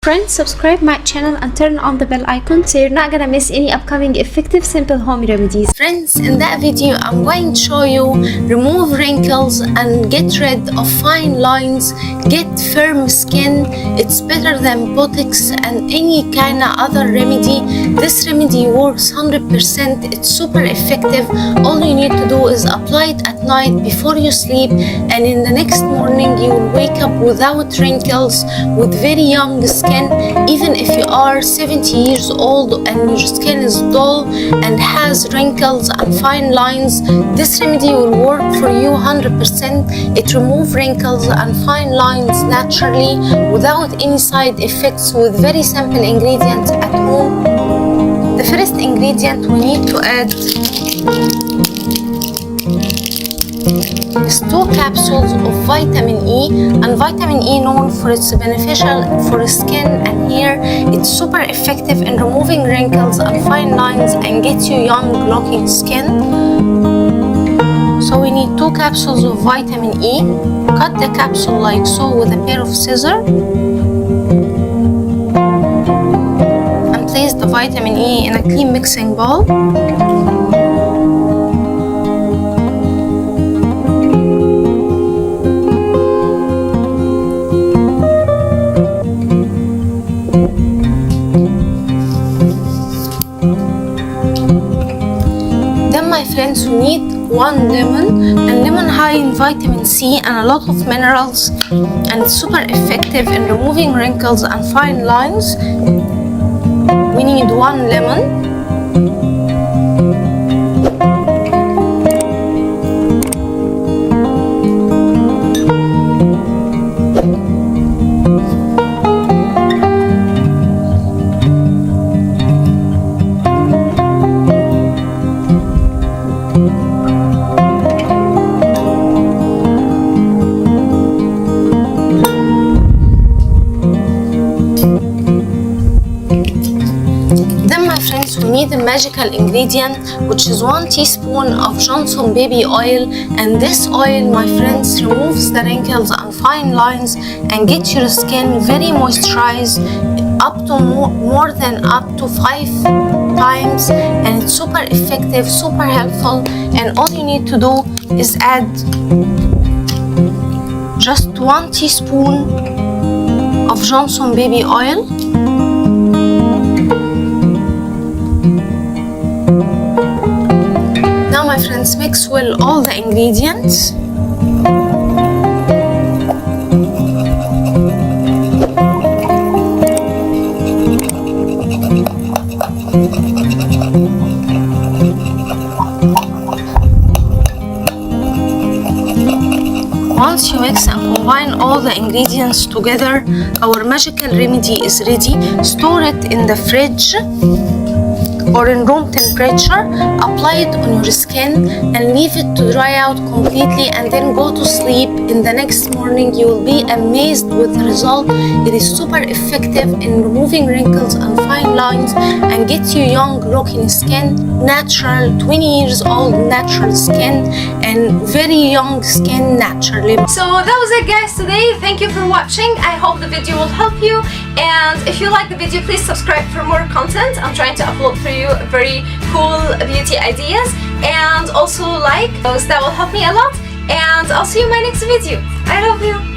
Friends, subscribe my channel and turn on the bell icon so you're not gonna miss any upcoming effective simple home remedies. Friends, in that video I'm going to show you remove wrinkles and get rid of fine lines, get firm skin. It's better than Botox and any kind of other remedy. This remedy works 100%. It's super effective. All you need to do is apply it at night before you sleep, and in the next morning you will wake up without wrinkles, with very young skin. Even if you are 70 years old and your skin is dull and has wrinkles and fine lines, this remedy will work for you 100%. It removes wrinkles and fine lines naturally without any side effects, with very simple ingredients at home. The first ingredient we need to add is 2 capsules of vitamin E, and vitamin E known for its beneficial for skin and hair. It's super effective in removing wrinkles and fine lines and gets you young looking skin. So we need 2 capsules of vitamin E. Cut the capsule like so with a pair of scissors and place the vitamin E in a clean mixing bowl. Friends, we need 1 lemon, and lemon high in vitamin C and a lot of minerals, and it's super effective in removing wrinkles and fine lines. We need 1 lemon. We need a magical ingredient, which is 1 teaspoon of Johnson baby oil, and this oil, my friends, removes the wrinkles and fine lines and gets your skin very moisturized up to more than up to 5 times, and it's super effective, super helpful. And all you need to do is add just 1 teaspoon of Johnson baby oil. Now, my friends, mix well all the ingredients. Once you mix and combine all the ingredients together, our magical remedy is ready. Store it in the fridge or in room temperature. Apply it on your skin and leave it to dry out completely, and then go to sleep. In the next morning you will be amazed with the result. It is super effective in removing wrinkles and fine lines and gets you young looking skin, natural, 20 years old natural skin, and very young skin naturally. So that was it, guys, today. Thank you for watching. I hope the video will help you, and if you like the video, please subscribe for more content. I'm trying to upload for you very cool beauty ideas, and also like those. That will help me a lot, and I'll see you in my next video. I love you.